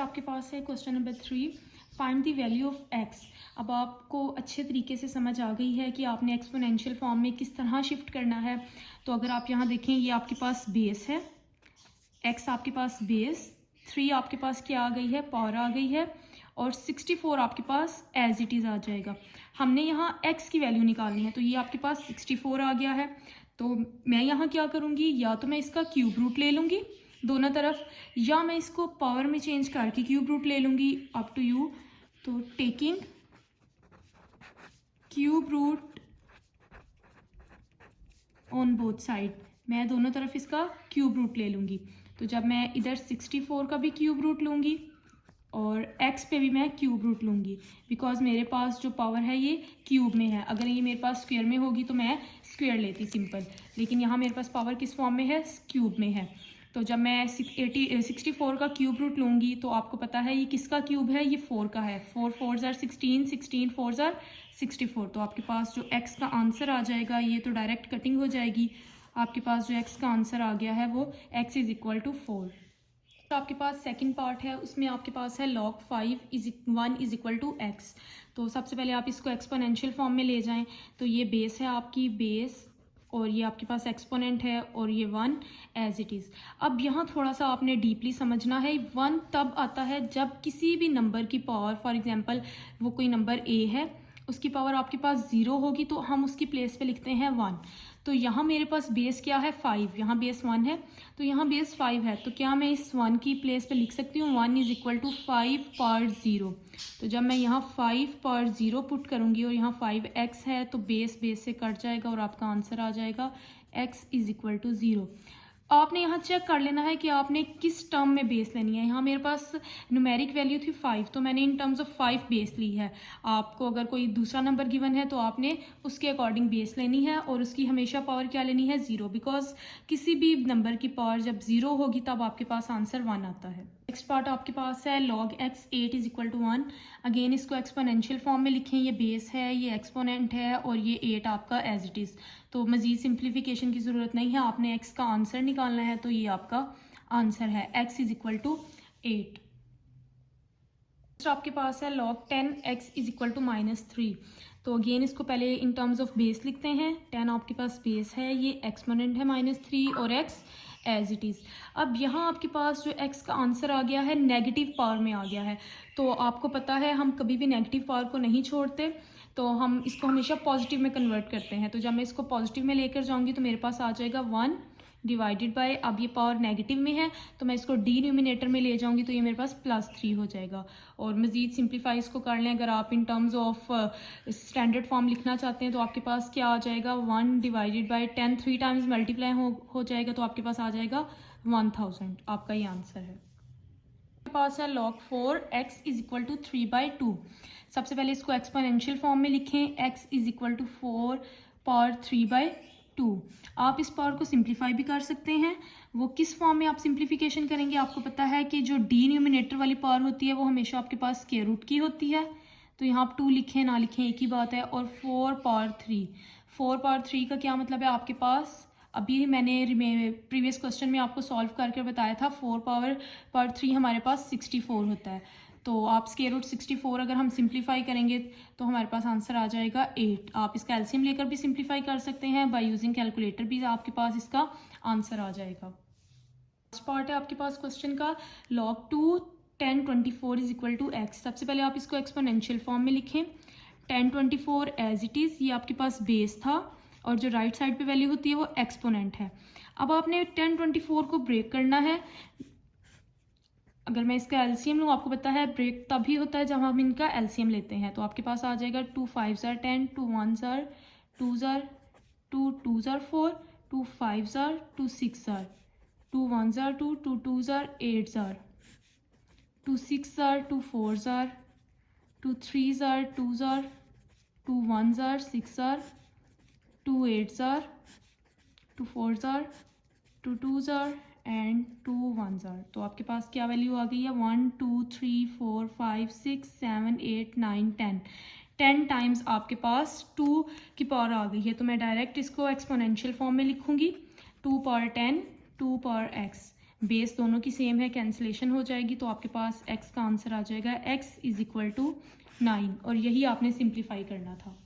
आपके पास है question number 3, find the value of x. अब आपको अच्छे तरीके से समझ आ गई है कि आपने एक्सपोनेंशियल फॉर्म में किस तरह शिफ्ट करना है। तो अगर आप यहाँ देखें, ये आपके पास बेस है, एक्स आपके पास बेस, 3 आपके पास क्या आ गई है, पावर आ गई है, और 64 आपके पास एज इट इज़ आ जाएगा। हमने यहाँ एक्स की वैल्यू निकालनी है, तो ये आपके पास 64 आ गया है। तो मैं यहाँ क्या करूँगी, या तो मैं इसका क्यूब रूट ले लूँगी दोनों तरफ, या मैं इसको पावर में चेंज करके क्यूब रूट ले लूँगी, अप टू यू। तो taking cube root on both side, मैं दोनों तरफ इसका क्यूब रूट ले लूँगी। तो जब मैं इधर 64 का भी क्यूब रूट लूँगी और x पे भी मैं क्यूब रूट लूँगी, बिकॉज मेरे पास जो पावर है ये क्यूब में है। अगर ये मेरे पास स्क्वायर में होगी तो मैं स्क्वायर लेती सिंपल, लेकिन यहाँ मेरे पास पावर किस फॉर्म में है, क्यूब में है। तो जब मैं 64 का क्यूब रूट लूँगी तो आपको पता है ये किसका क्यूब है, ये 4 का है। 4 4 ज़ार 16, 16 4 ज़ार 64। तो आपके पास जो x का आंसर आ जाएगा, ये तो डायरेक्ट कटिंग हो जाएगी। आपके पास जो x का आंसर आ गया है वो x इज़ इक्वल टू 4। तो आपके पास सेकंड पार्ट है, उसमें आपके पास है log 5 is 1 is equal to x. तो सबसे पहले आप इसको एक्सपोनेंशियल फॉर्म में ले जाएं। तो ये बेस है आपकी बेस, और ये आपके पास एक्सपोनेंट है, और ये 1 एज इट इज़। अब यहाँ थोड़ा सा आपने डीपली समझना है। 1 तब आता है जब किसी भी नंबर की पावर, फॉर एग्जांपल वो कोई नंबर a है, उसकी पावर आपके पास 0 होगी तो हम उसकी प्लेस पे लिखते हैं 1। तो यहाँ मेरे पास बेस क्या है, 5, यहाँ बेस 1 है, तो यहाँ बेस 5 है। तो क्या मैं इस 1 की प्लेस पे लिख सकती हूँ 1 इज इक्वल टू 5 पावर 0। तो जब मैं यहाँ 5 पावर 0 पुट करूँगी और यहाँ 5x है, तो बेस बेस से कट जाएगा और आपका आंसर आ जाएगा x इज इक्वल टू 0। आपने यहाँ चेक कर लेना है कि आपने किस टर्म में बेस लेनी है। यहाँ मेरे पास न्यूमेरिक वैल्यू थी 5, तो मैंने इन टर्म्स ऑफ 5 बेस ली है। आपको अगर कोई दूसरा नंबर गिवन है तो आपने उसके अकॉर्डिंग बेस लेनी है, और उसकी हमेशा पावर क्या लेनी है, 0, बिकॉज किसी भी नंबर की पावर जब 0 होगी तब आपके पास आंसर 1 आता है। नेक्स्ट पार्ट आपके पास है log x 8 is equal to 1। Again इसको एक्सपोनेंशियल फॉर्म में लिखें, ये बेस है, ये एक्सपोनेंट है, और ये 8 आपका एज इट इज़। तो मज़ीद सिंप्लीफिकेशन की ज़रूरत नहीं है, आपने x का आंसर निकालना है, तो ये आपका आंसर है x इज इक्वल टू 8। आपके पास है log 10x is equal to -3। तो अगेन इसको पहले इन टर्म्स ऑफ बेस लिखते हैं। 10 आपके पास बेस है, ये एक्सपोनेंट है -3, और x एज इट इज़। अब यहाँ आपके पास जो x का आंसर आ गया है नेगेटिव पावर में आ गया है। तो आपको पता है हम कभी भी नेगेटिव पावर को नहीं छोड़ते, तो हम इसको हमेशा पॉजिटिव में कन्वर्ट करते हैं। तो जब मैं इसको पॉजिटिव में लेकर जाऊँगी तो मेरे पास आ जाएगा 1 डिवाइडेड बाय, अब ये पावर नेगेटिव में है तो मैं इसको डिनोमिनेटर में ले जाऊंगी, तो ये मेरे पास +3 हो जाएगा। और मज़ीद सिंप्लीफाई इसको कर लें, अगर आप in terms of standard form लिखना चाहते हैं तो आपके पास क्या आ जाएगा, 1 डिवाइडेड बाय 10, 3 टाइम्स मल्टीप्लाई हो जाएगा, तो आपके पास आ जाएगा 1000। आपका ये आंसर है। आपके पास है log 4x is equal to 3/2। सबसे पहले इसको एक्सपोनेंशियल फॉर्म में लिखें, x is equal to 4 power 3/2। आप इस पावर को सिंप्लीफाई भी कर सकते हैं। वो किस फॉर्म में आप सिंप्लीफिकेशन करेंगे, आपको पता है कि जो डिनोमिनेटर वाली पावर होती है वो हमेशा आपके पास स्क्वायर रूट की होती है। तो यहाँ आप 2 लिखें ना लिखें एक ही बात है। और 4 पावर 3, 4 पावर 3 का क्या मतलब है, आपके पास अभी मैंने प्रीवियस क्वेश्चन में आपको सॉल्व करके बताया था, 4 पावर 3 हमारे पास 64 होता है। तो आप स्क्वायर रूट 64 अगर हम सिंप्लीफाई करेंगे तो हमारे पास आंसर आ जाएगा 8। आप इसका एलसीएम लेकर भी सिंप्लीफाई कर सकते हैं, बाय यूजिंग कैलकुलेटर भी आपके पास इसका आंसर आ जाएगा। लास्ट पार्ट है आपके पास क्वेश्चन का, log 2 10 24 is equal to x. सबसे पहले आप इसको एक्सपोनेंशियल फॉर्म में लिखें, 10 24 एज इट इज़, ये आपके पास बेस था, और जो राइट साइड पे वैल्यू होती है वो एक्सपोनेंट है। अब आपने 10 24 को ब्रेक करना है। अगर मैं इसका एलसीएम लूँ, आपको पता है ब्रेक तभी होता है जब हम इनका एलसीएम लेते हैं। तो आपके पास आ जाएगा 2 5 ज़ार 10, 2 1 ज़ार 2 ज़ार 2 2 ज़ार 4, 2 5 ज़ार 2 6 ज़ार 2 1 ज़ार 2 2 2 ज़ार 8 ज़ार 2 6 ज़ार 2 4 ज़ार 2 3 ज़ार 2 ज़ार 2 1 ज़ार 6 ज़ार 2 8 ज़ार 2 4 ज़ार 2 2 ज़ार एंड 2 1 ज़ार। तो आपके पास क्या वैल्यू आ गई है, 1 2 3 4 5 6 7 8 9 10। 10 टाइम्स आपके पास 2 की पावर आ गई है। तो मैं डायरेक्ट इसको एक्सपोनेंशियल फॉर्म में लिखूंगी, 2 पावर 10 2 पावर x। बेस दोनों की सेम है, कैंसिलेशन हो जाएगी, तो आपके पास x का आंसर आ जाएगा x इज़ इक्वल टू 9, और यही आपने सिंप्लीफाई करना था।